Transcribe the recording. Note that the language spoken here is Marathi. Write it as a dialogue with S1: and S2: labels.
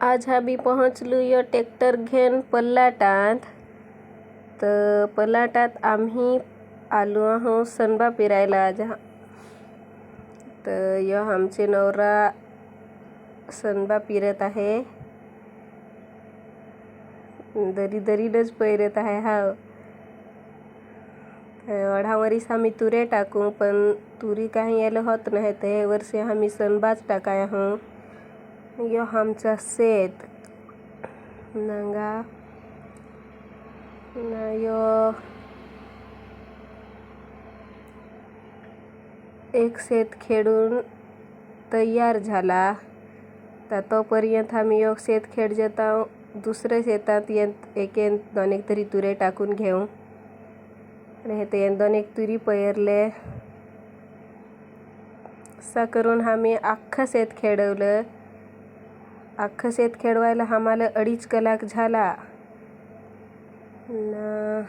S1: आज आम्ही पोहोचलो यो ट्रॅक्टर घेऊन पलाटात. तर पलाटात आम्ही आलो आहोत सनबा पेरायला आज. तर यो आमचे नवरा सनबा पेरत आहे. दरीनच पेरत आहे. हा अढावरीस आम्ही तुरे टाकू, पण तुरी काही यायला होत नाही. तर हे वर्षी आम्ही सनबाच टाकाय आहोत. यो आमचा शेत नांगा ना यो एक शेत खेळून तयार झाला. तर तोपर्यंत आम्ही एक शेत खेळ जाता दुसऱ्या शेतात एक दोन एक तरी तुरे टाकून घेऊ. आणि हे ते दोन एक तुरी पेरले असा करून आम्ही अख्खं शेत खेळवलं. अख्खं शेत खेळवायला आम्हाला 2.5 कलाक झाला ना.